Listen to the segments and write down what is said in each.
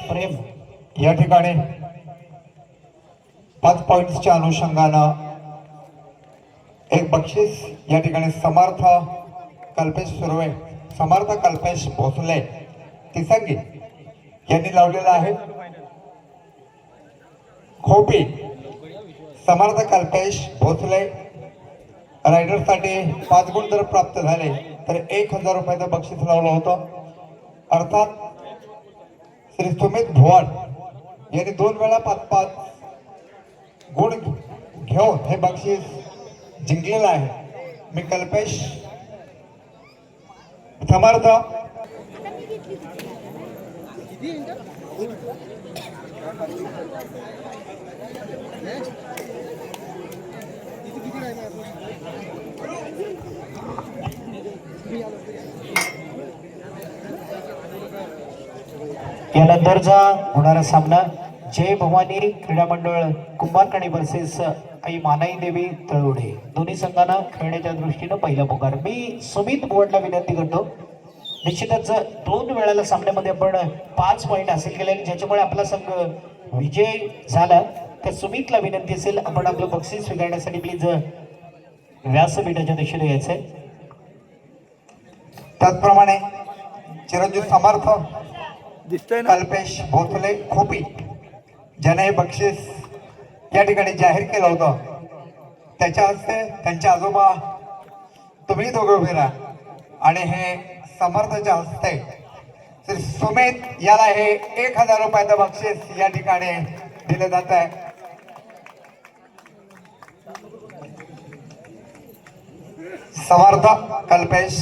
प्रेम या ठिकाणी 5 पॉइंट्सच्या अनुषंगानं एक बक्षीस या ठिकाणी समर्थ कल्पेश सुर्वे, समर्थ कल्पेश भोसले तिसंगी यांनी लावलेला आहे. खोपी समर्थ कल्पेश भोसले रायडरसाठी 5 गुण जर प्राप्त झाले तर 1000 रुपयाचं बक्षीस लावलं होतं. अर्थात श्री सुमित भुवन यांनी 2 वेळा 5-5 गुण घेऊन हे बक्षीस जिंकलेलं आहे. मी कल्पेश समर्थ यानंतरचा होणारा सामना जय भवानी क्रीडा मंडळ कुंभारकाणी वर्सेस आई मानाई देवी तळवडे. दोन्ही संघांना खेळण्याच्या दृष्टीनं पहिला पुकार. मी सुमित बोर्डला विनंती करतो, निश्चितच 2 वेळेला सामन्यामध्ये आपण 5 पॉइंट हासिल केले, ज्याच्यामुळे आपला संघ विजय झाला. तर सुमितला विनंती असेल आपण आपलं बक्षीस स्वीकारण्यासाठी प्लीज व्यासपीठाच्या दिशेने यायचंय. त्याचप्रमाणे चिरंजीव समर्थ कल्पेश भोसले खोपी ज्याने हे बक्षीस या ठिकाणी जाहीर केलं होतं, त्याच्या हस्ते त्यांचे आजोबा तुम्ही दोघे उभे राहा आणि हे समर्थच्या हस्ते श्री सुमित याला हे 1000 रुपयाचं बक्षीस या ठिकाणी दिले जात आहे. समर्थ कल्पेश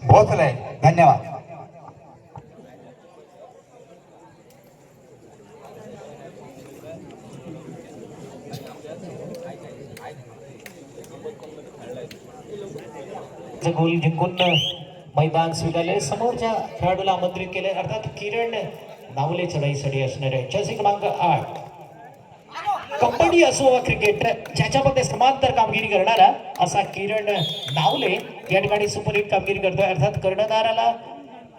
भोसले, धन्यवाद. गोल जिंकून मैदान स्वीकारले. समोरच्या खेळाडूला आमंत्रित केले, अर्थात किरण नावले चढाईसाठी असणार आहे. जर्सी क्रमांक 8. कबड्डी असो वा क्रिकेट ज्याच्यामध्ये समांतर कामगिरी करणारा असा किरण नावले या ठिकाणी सुपरहिट कामगिरी करतोय. अर्थात कर्णधाराला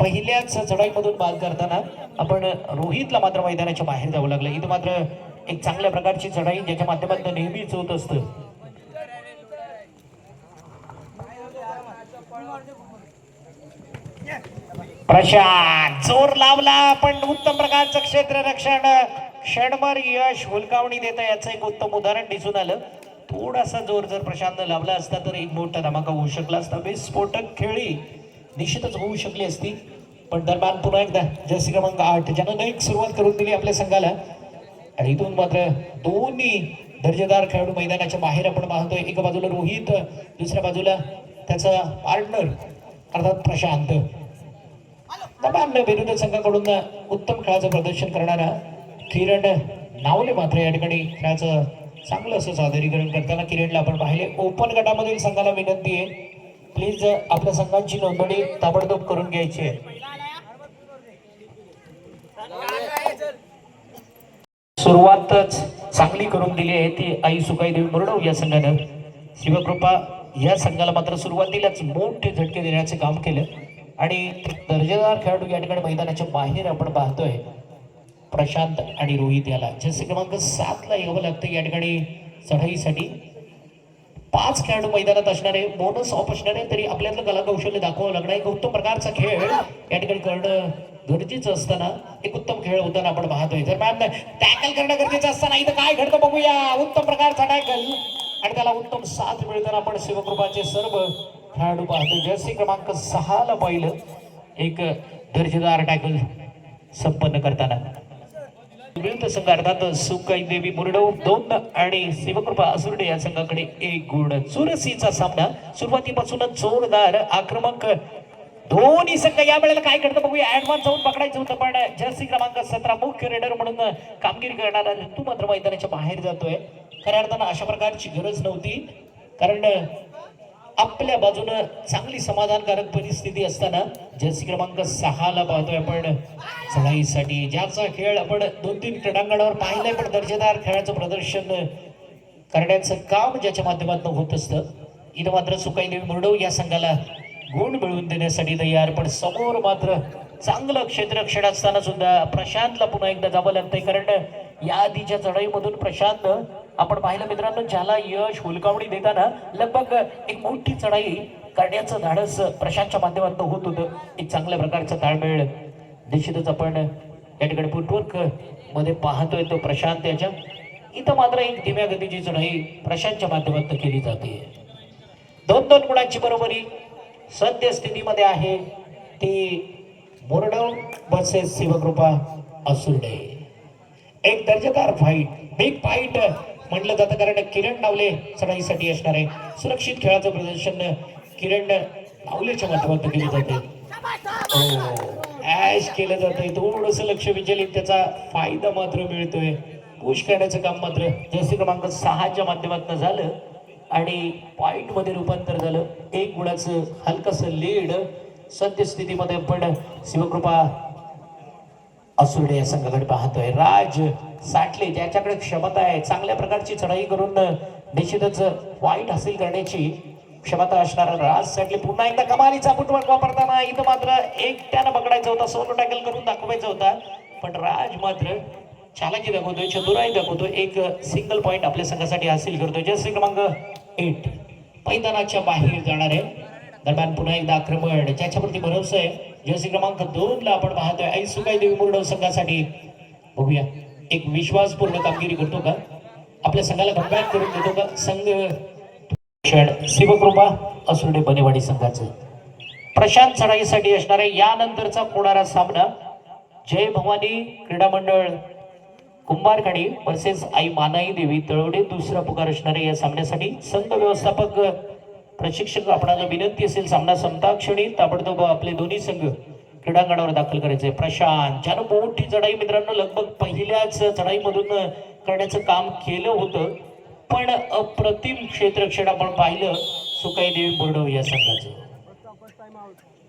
पहिल्याच चढाईमधून बाद करताना आपण रोहितला मात्र मैदानाच्या बाहेर जावं लागलं. इथं मात्र एक चांगल्या प्रकारची चढाई ज्याच्या माध्यमातून नेहमीच होत असतं. प्रशांत जोर लावला पण उत्तम प्रकारचं क्षेत्ररक्षण, क्षणभर यश हुलकावणी देता याचं एक उत्तम उदाहरण दिसून आलं. थोडासा जोर जर प्रशांतने लावला असता तर एक मोठा धमाका होऊ शकला असता. विस्फोटक खेळी निश्चितच होऊ शकली असती. पण दरम्यान पुन्हा एकदा जर्सी क्रमांक 8 ज्यानं एक सुरुवात करून दिली आपल्या संघाला, आणि इथून मात्र दोन्ही दर्जेदार खेळाडू मैदानाच्या बाहेर आपण पाहतोय. एका बाजूला रोहित, दुसऱ्या बाजूला त्याचा पार्टनर अर्थात प्रशांत. दरम्यान विरुद्ध संघाकडून उत्तम खेळाचं प्रदर्शन करणारा किरण नावले मात्र या ठिकाणी खेळाचं चांगलं असं सादरीकरण करताना किरणला आपण पाहिले. ओपन गटामधील संघाला विनंती आहे, प्लीज आपल्या संघांची नोंदणी ताबडतोब करून घ्यायची आहे. सुरुवातच चांगली करून दिली आहे ती आई सुकाई देवी मुरडव या संघानं. शिवकृपा या संघाला मात्र सुरुवातीलाच मोठे झटके देण्याचे काम केलं आणि दर्जेदार खेळाडू या ठिकाणी मैदानाच्या बाहेर आपण पाहतोय. प्रशांत आणि रोहित याला जर्सी क्रमांक 7 ला यावं लागतं या ठिकाणी चढाईसाठी. 5 खेळाडू मैदानात असणारे, बोनस ऑफ असणारे, तरी आपल्यातलं कला कौशल्य दाखवावं लागणार. एक उत्तम प्रकारचा खेळ या ठिकाणी करणं गरजेचं असताना एक उत्तम खेळ होताना आपण पाहतोय. जर मॅम टॅकल करणं गरजेचं असताना इथं काय घडतं बघूया. उत्तम प्रकारचा टॅकल आणि त्याला उत्तम साथ मिळताना आपण शिवकृपाचे सर्व खेळाडू पाहतो. जर्सी क्रमांक 6 ला पाहिलं एक दर्जेदार टॅकल संपन्न करताना. विरुद्ध संघ अर्थात सुकाई देवी मुरडव 2 आणि शिवकृपा असुर्डे या संघाकडे 1 गुण. चुरशीचा सामना सुरुवातीपासूनच जोरदार आक्रमक दोन्ही संघ. या वेळेला काय करतं बघूया. ऍडव्हान्स जाऊन पकडायचं होतं पण जर्सी क्रमांक 17 मुख्य रेडर म्हणून कामगिरी करणारा ऋतू मात्र मैदानाच्या बाहेर जातोय. खऱ्या अर्थानं अशा प्रकारची गरज नव्हती, कारण आपल्या बाजूनं चांगली समाधानकारक परिस्थिती असताना जर्सी क्रमांक 6 ला पाहतोय आपण चढाईसाठी. ज्याचा खेळ आपण 2-3 क्रीडांगणावर पाहिलंय, पण दर्जेदार खेळाचं प्रदर्शन करण्याचं काम ज्याच्या माध्यमातून होत असतं. इथं मात्र सुकाई देवी मुरडव या संघाला गुण मिळवून देण्यासाठी तयार, पण समोर मात्र चांगलं क्षेत्ररक्षण असताना सुद्धा प्रशांतला पुन्हा एकदा जावं लागतंय, कारण या आधीच्या चढाईमधून प्रशांत आपण पाहिलं मित्रांनो, ज्याला यश हुलकावणी देताना लगभग एक मोठी चढाई करण्याचं धाडस प्रशांतच्या माध्यमातून होत होतं. एक चांगल्या प्रकारचा ताळमेळ निश्चितच आपण या ठिकाणी फुटवर्क मध्ये पाहतोय तो प्रशांत याच्या. इथं मात्र एक धीम्या गतीची चढाई प्रशांतच्या माध्यमातून केली जाते. 2-2 गुणांची बरोबरी सद्य स्थितीमध्ये आहे ती मोरडव वर्सेस शिवकृपा असुर्डे. एक दर्जेदार फाईट, बिग फाईट म्हटलं जातं, कारण किरण नावले चढाईसाठी असणार आहे. सुरक्षित खेळाचं प्रदर्शन किरण नावलेच्या माध्यमातून केले जाते. ऍश केलं जातंय, थोडस लक्ष विचलित, त्याचा फायदा मात्र मिळतोय. पुश करण्याचं काम मात्र जर्सी क्रमांक 6च्या माध्यमातून झालं आणि पॉइंट मध्ये रूपांतर झालं. 1 गुणाचं हलकसं लीड सद्य स्थितीमध्ये आपण शिवकृपा असुर्डे या संघाकडे पाहतोय. राज साठले ज्याच्याकडे क्षमता आहे, चांगल्या प्रकारची चढाई करून निश्चितच पॉइंट हासिल करण्याची क्षमता असणारा राज साठले पुन्हा एकदा कमालीचा फुटवर्क वापरताना इथं मात्र एकट्यानं पकडायचा होता, सोलो टॅकल करून दाखवायचा होता, पण राज मात्र चालाकी दाखवतोय, चतुराई दाखवतोय, एक सिंगल पॉइंट आपल्या संघासाठी हासिल करतोय. जर्सी क्रमांक 8 मैदानाच्या बाहेर जाणार आहे. दरम्यान पुन्हा एकदा आक्रमण ज्याच्यावरती भरोसा आहे जर्सी क्रमांक 2 ला आपण पाहतोय ऐसुकाई देवी मुरडव संघासाठी. बघूया एक विश्वासपूर्ण कामगिरी करतो का, आपल्या संघाला कमबॅक करून देतो का संघ. शिवकृपा असुर्डे बनेवाडी संघाचं प्रशांत चढाईसाठी असणार आहे. यानंतरचा होणारा सामना जय भवानी क्रीडा मंडळ कुंभारखाडी वर्सेस आई मानाई देवी तळवडे दुसरा पुकार असणार आहे. या सामन्यासाठी संघ व्यवस्थापक प्रशिक्षक आपणाला विनंती असेल, सामना संपता क्षणी ताबडतोब आपले दोन्ही संघ क्रीडांगणावर दाखल करायचे. प्रशांत ज्यानं मोठी चढाई मित्रांनो लगभग पहिल्याच चढाईमधून करण्याचं काम केलं होतं, पण अप्रतिम क्षेत्ररक्षण आपण पाहिलं सुकाई देवी बोर्डव या संघाचं.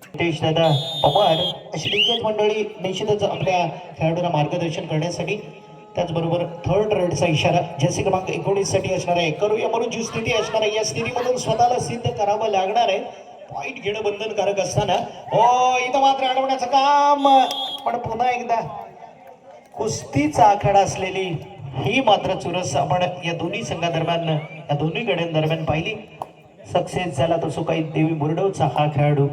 नितेश दादा पवार अशी दिग्गज मंडळी निश्चितच आपल्या खेळाडूंना मार्गदर्शन करण्यासाठी, त्याचबरोबर थर्ड रेडचा इशारा जर्सी क्रमांक 19 साठी असणार आहे. करूया म्हणून जी स्थिती असणार आहे, या स्थितीमधून स्वतःला सिद्ध करावं लागणार आहे. पॉइंट घेणं बंधनकारक असताना इथं मात्र अडवण्याचं काम, पण पुन्हा एकदा कुस्तीचा आखाडा असलेली ही मात्र चुरस आपण या दोन्ही संघादरम्यान, या दोन्ही गड्यांदरम्यान पाहिली. सक्सेस झाला तो सुकाई देवी बोर्डवचा हा खेळाडू.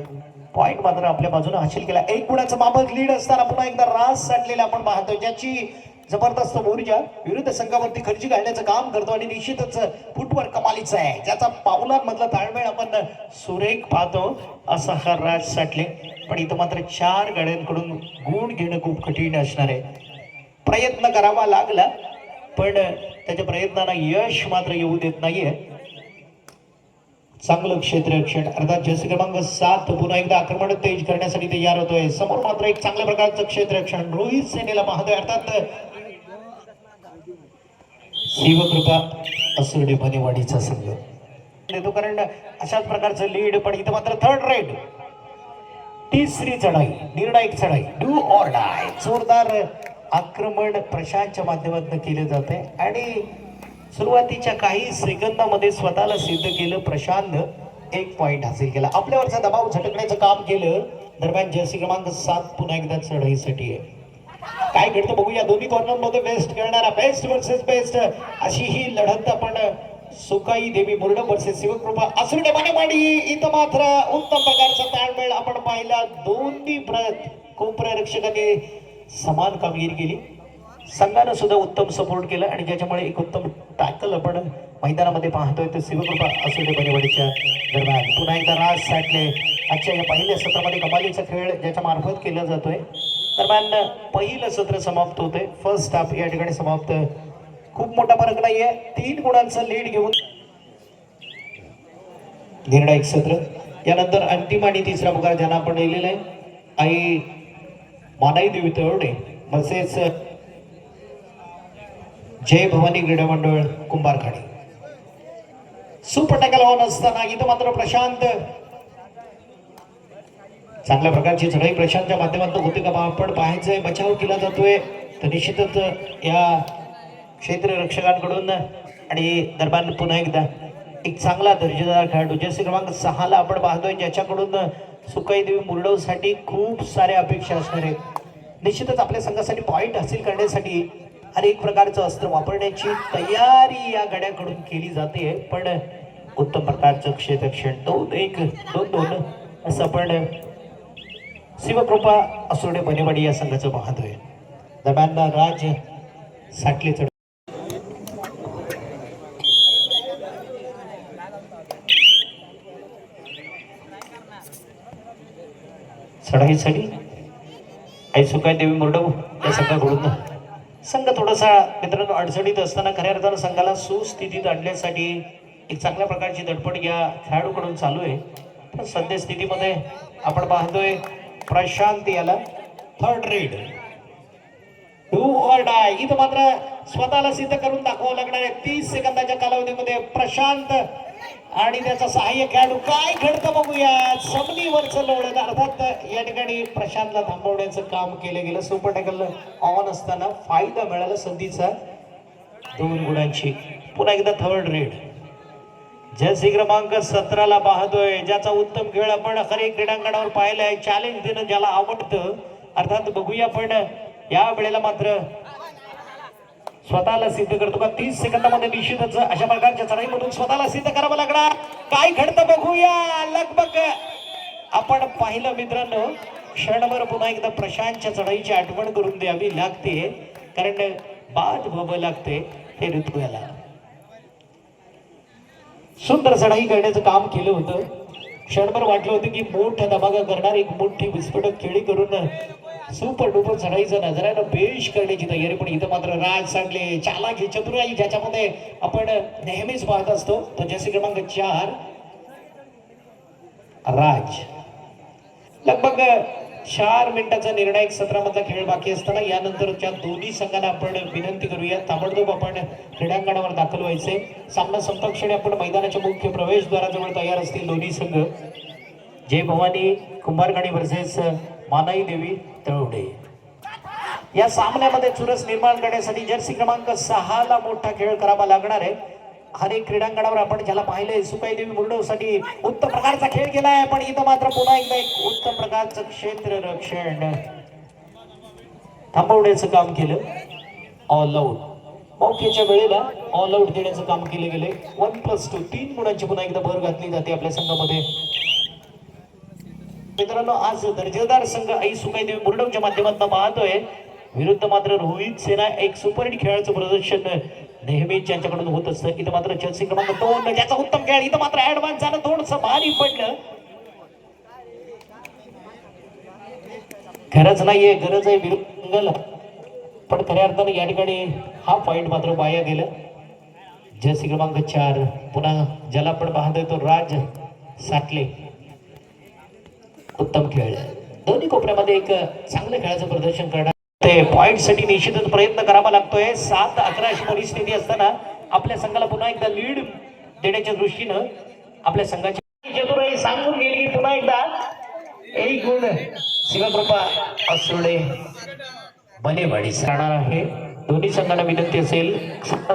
पॉइंट मात्र आपल्या बाजूने हासिल केला. 1 गुणाचं माफक लीड असताना पुन्हा एकदा रास साठलेला आपण पाहतोय, ज्याची जबरदस्त ऊर्जा विरुद्ध संघावरती खर्ची घालण्याचं काम करतो आणि निश्चितच फुटवर्क कमालीचा आहे, ज्याचा पावलांमधला ताळमेळ आपण सुरेख पाहतो असा हा राज साठले. पण इथं मात्र 4 गाड्यांकडून गुण घेणं खूप कठीण असणार आहे. प्रयत्न करावा लागला पण त्याच्या प्रयत्नांना यश मात्र येऊ देत नाहीये. चांगलं क्षेत्ररक्षण अर्थात जर्सी क्रमांक 7 पुन्हा एकदा आक्रमण तेज करण्यासाठी तयार होतोय. समोर मात्र एक चांगल्या प्रकारचं क्षेत्ररक्षण रोहित सेनेला पाहतोय, अर्थात शिवकृपा असुर्डे बनेवाडीचा संघ देतो, कारण अशाच प्रकारचं लीड. पण इथं मात्र थर्ड रेड तिसरी चढाई, निर्णायक चढाई, डू ऑर डाय, जोरदार आक्रमण प्रशांतच्या माध्यमातून केले जाते आणि सुरुवातीच्या काही सेकंदामध्ये स्वतःला सिद्ध केलं प्रशांत, 1 पॉइंट हासिल केला, आपल्यावरचा दबाव झटकण्याचं काम केलं. दरम्यान जर्सी क्रमांक 7 पुन्हा एकदा चढाईसाठी आहे. काय घडतं बघूया. दोन्ही कॉर्नरमध्ये बेस्ट खेळणारा, बेस्ट वर्सेस बेस्ट अशी ही लढत आपण सुकाई देवी बोर्डव वर्सेस शिवकृपा असुर्डे बनेवाडी. इथं मात्र उत्तम प्रकारचा ताळमेळ आपण पाहिला. दोन्ही कोपरक्षकांनी समान कामगिरी केली. संघानं सुद्धा उत्तम सपोर्ट केला आणि ज्याच्यामुळे एक उत्तम टॅकल आपण मैदानामध्ये पाहतोय. तर शिवकृपा असुर्डे बनेवाडीच्या दरम्यान पुन्हा एकदा राज साठले. आजच्या या पहिल्या सत्रामध्ये कमालीचा खेळ ज्याच्या मार्फत केला जातोय. दरम्यान पहिलं सत्र समाप्त होते, फर्स्ट हाफ या ठिकाणी समाप्त. खूप मोठा फरक नाहीये, 3 गुणांचा लीड घेऊन निर्णायक सत्र. यानंतर अंतिम आणि तिसरा पुकार ज्यांना आपण लिहिलेला आहे आई मानाई देवी तळवडे वर्सेस जय भवानी क्रीडा मंडळ कुंभारखाडी. सुपर टॅकल ऑन असताना इथं मात्र प्रशांत, चांगल्या प्रकारची चढाई प्रशांतच्या माध्यमातून होते का आपण पाहायचंय. बचाव केला जातोय तर निश्चितच या क्षेत्ररक्षकांकडून. आणि दरम्यान पुन्हा एकदा एक चांगला दर्जेदार खेळाडू जर्सी क्रमांक 6 ला आपण पाहतोय, ज्याच्याकडून सुकाई देवी मुरडवसाठी खूप साऱ्या अपेक्षा असणार आहेत. निश्चितच आपल्या संघासाठी पॉइंट हासिल करण्यासाठी अनेक प्रकारचं अस्त्र वापरण्याची तयारी या गड्याकडून केली जाते. पण उत्तम प्रकारचं क्षेत्ररक्षण 2-1 असं आपण शिवकृपा असुर्डे बनेवाडी या संघाचं पाहतोय. दरम्यान राज साठले चढाईसाठी आई सुकाई देवी मुरडव या संघाकडून संघ थोडासा मित्रांनो अडचणीत असताना खऱ्या अर्थानं संघाला सुस्थितीत आणण्यासाठी एक चांगल्या प्रकारची धडपड या खेळाडूकडून चालू आहे. पण सध्या स्थितीमध्ये आपण पाहतोय प्रशांत याला third red do or die इथं मात्र स्वतःला सिद्ध करून दाखवावं लागणार आहे. 30 सेकंदाच्या कालावधीमध्ये प्रशांत आणि त्याचा सहाय्य खेळाडू काय घडतं बघूया. समनीवरचं लोड अर्थात या ठिकाणी प्रशांतला थांबवण्याचं काम केलं गेलं. सुपर टॅकल ऑन असताना फायदा मिळाला संधीचा 2 गुणांची. पुन्हा एकदा थर्ड रेड जर्सी क्रमांक 17 पाहतोय ज्याचा उत्तम खेळ आपण खरे क्रीडांगणावर पाहिलाय. चॅलेंज देणं ज्याला आवडतं अर्थात बघूया. पण या वेळेला मात्र स्वतःला सिद्ध करतो का. 30 सेकंदामध्ये निश्चितच अशा प्रकारच्या चढाईमधून स्वतःला सिद्ध करावं लागणार. काय घडतं बघूया. लगबग आपण पाहिलं मित्रांनो क्षणभर पुन्हा एकदा प्रशांतच्या चढाईची आठवण करून द्यावी लागते. कारण बाद व्हावं लागते हे ऋतुला. सुंदर चढाई करण्याचं काम केलं होतं. क्षणभर वाटलं होतं की मोठा धमाका करणार एक मोठी विस्फोटक खेळी करून सुपर डुपर चढाईचं नजरानं पेश करण्याची तयारी. पण इथं मात्र राज सांगले चालाकी चतुराई ज्याच्यामध्ये आपण नेहमीच पाहत असतो. तो जर्सी क्रमांक 4 राज. लगभग 4 मिनिटाचा निर्णायक 17 मधला खेळ बाकी असताना यानंतरच्या दोन्ही संघांना आपण विनंती करूया ताबडतोब आपण क्रीडांगणावर दाखल व्हायचे. सामना संपक्षणी आपण मैदानाच्या मुख्य प्रवेशद्वाराजवळ तयार असतील दोन्ही संघ. जय भवानी कुंभारगाडी वर्सेस मानाई देवी तळवडे. या सामन्यामध्ये चुरस निर्माण करण्यासाठी जर्सी क्रमांक 6 ला मोठा खेळ करावा लागणार आहे. हर एक क्रीडांगणावर आपण ज्याला पाहिलंय सुकाई देवी मुरडवसाठी उत्तम प्रकारचा खेळ केलाय. पण इथं मात्र पुन्हा एकदा एक उत्तम प्रकारचं क्षेत्ररक्षण थांबवण्याचं काम केलं. ऑल आउट मौक्याच्या वेळेला ऑल आउट देण्याचं काम केलं गेले. 1+2 3 गुणांची पुन्हा एकदा भर घातली जाते आपल्या संघामध्ये. मित्रांनो आज दर्जेदार संघ आई सुकाई देवी मुरडवच्या माध्यमातून पाहतोय. विरुद्ध मात्र रोहित सेना एक सुपरहिट खेळाचं प्रदर्शन नेहमीच ज्यांच्याकडून होत असतं. इथं मात्र जर्सी क्रमांक 2 ज्याचा उत्तम खेळ इथं मात्र ऍडव्हान्स झालं थोडंसं भारी पडलं. खरंच नाहीये गरज आहे विरुद्ध पण खऱ्या अर्थानं या ठिकाणी हा पॉइंट मात्र वाया गेलं. जर्सी क्रमांक 4 पुन्हा ज्याला आपण पाहतोय तो राज साठले. उत्तम खेळ दोन्ही कोपऱ्यामध्ये एक चांगलं खेळाचं प्रदर्शन करणार. ते पॉइंट साठी निश्चितच प्रयत्न करावा लागतोय. 7-11 अशी परिस्थिती असताना आपल्या संघाला पुन्हा एकदा लीड देण्याच्या दृष्टीनं आपल्या संघाची चतुराई सांगून गेली. पुन्हा एकदा 1 गुण शिवकृपा असुर्डे बनेवाडी राहणार आहे. दोन्ही संघांना विनंती असेल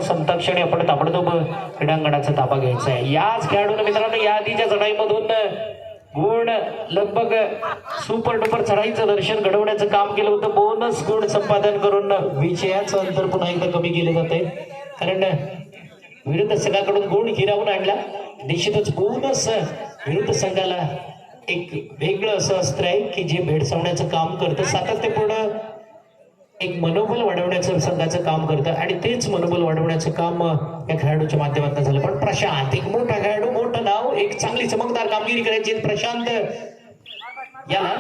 संतक्षणी आपण ताबडतोब क्रीडांगणाचा ताबा घ्यायचा आहे. याच खेळाडूंना मित्रांनो या आधीच्या चढाईमधून गुण लगभग सुपर डुपर चढाईचं दर्शन घडवण्याचं काम केलं होतं. बोनस गुण संपादन करून विजयाचं अंतर पुन्हा एकदा कमी केलं जाते. कारण विरुद्ध संघाकडून गुण हिरावून आणला. निश्चितच बोनस विरुद्ध संघाला एक वेगळं असं अस्त्र आहे की जे भेडसावण्याचं काम करतं. सातत्यपूर्ण एक मनोबल वाढवण्याचं संघाचं काम करतं आणि तेच मनोबल वाढवण्याचं काम या खेळाडूच्या माध्यमातून झालं. पण प्रशांत एक मोठा खेळाडू मोठं नाव एक चांगली चमकदार कामगिरी करायची प्रशांत याला.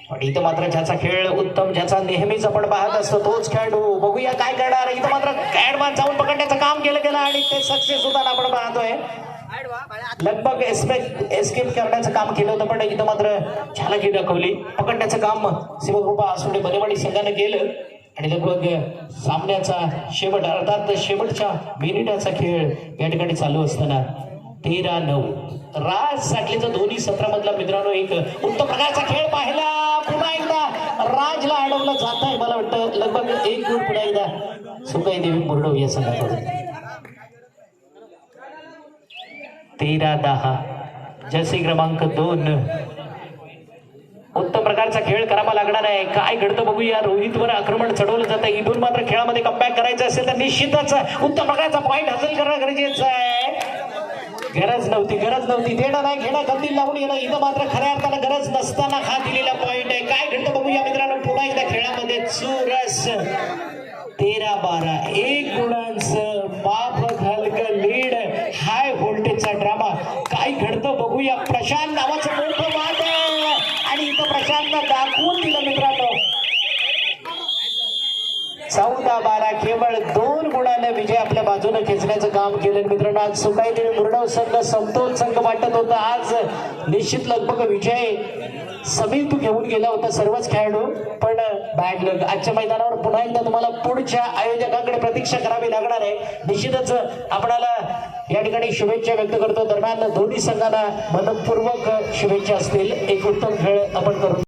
पण इथं मात्र ज्याचा खेळ उत्तम ज्याचा नेहमीच आपण पाहत असतो तोच खेळाडू बघूया काय करणार. इथं मात्र ऍडव्हान्स जाऊन पकडण्याचं काम केलं गेलं आणि ते सक्सेस सुद्धा आपण पाहतोय. लगभग एस्केप करण्याचं काम केलं होतं पण इथं मात्र चालाकी दाखवली. पकडण्याचं काम शिवकृपा असुर्डे बनेवाडी संघानं केलं आणि लगभग सामन्याचा शेवट अर्थात शेवटच्या मिनिटाचा खेळ या ठिकाणी चालू असताना 13-9 राज साठलेचा दोन्ही 17 मधला मित्रांनो एक उत्तम प्रकारचा खेळ पाहिला. पुन्हा एकदा राजला अडवलं जात आहे. मला वाटतं लगभग 1 गुण पुन्हा एकदा सुकाई देवी मुरडव या संघाकडून. 13-10 जर्सी क्रमांक 2 उत्तम प्रकारचा खेळ करावा लागणार आहे. काय घडतं बघूया. रोहितवर आक्रमण चढवलं जातं. इथून मात्र खेळामध्ये कमबॅक करायचं असेल तर निश्चितच उत्तम प्रकारचा पॉईंट हासिल करणं गरजेचं आहे. गरज नव्हती देणं नाही घेणं गंदी लावून येणं इथं मात्र खऱ्या अर्थानं गरज नसताना हा दिलेला पॉईंट आहे. काय घडतं बघूया मित्रांनो. पुन्हा एकदा खेळामध्ये चुरस 13-12 1 गुणांचं माफ हलकं लीड. हाय व्होल्टेजचा ड्रामा. काय घडतं बघूया. प्रशांत नावाचं मोठं वाद आणि इथं प्रशांतनं दाखवून दिलं मित्रांनो. 14-12 केवळ 2 गुणाने विजय आपल्या बाजूने खेचण्याचं काम केलं मित्रांनो. आज सुकाईदेवी मुरडव संघ समतोल संघ वाटत होता. आज निश्चित लगभग विजय समीर तू घेऊन गेला होता सर्वच खेळाडू, पण बॅड लक. आजच्या मैदानावर पुन्हा एकदा तुम्हाला पुढच्या आयोजकांकडे प्रतीक्षा करावी लागणार आहे. निश्चितच आपणाला या ठिकाणी शुभेच्छा व्यक्त करतो. दरम्यान दोन्ही संघांना मनपूर्वक शुभेच्छा असतील. एक उत्तम खेळ आपण करू.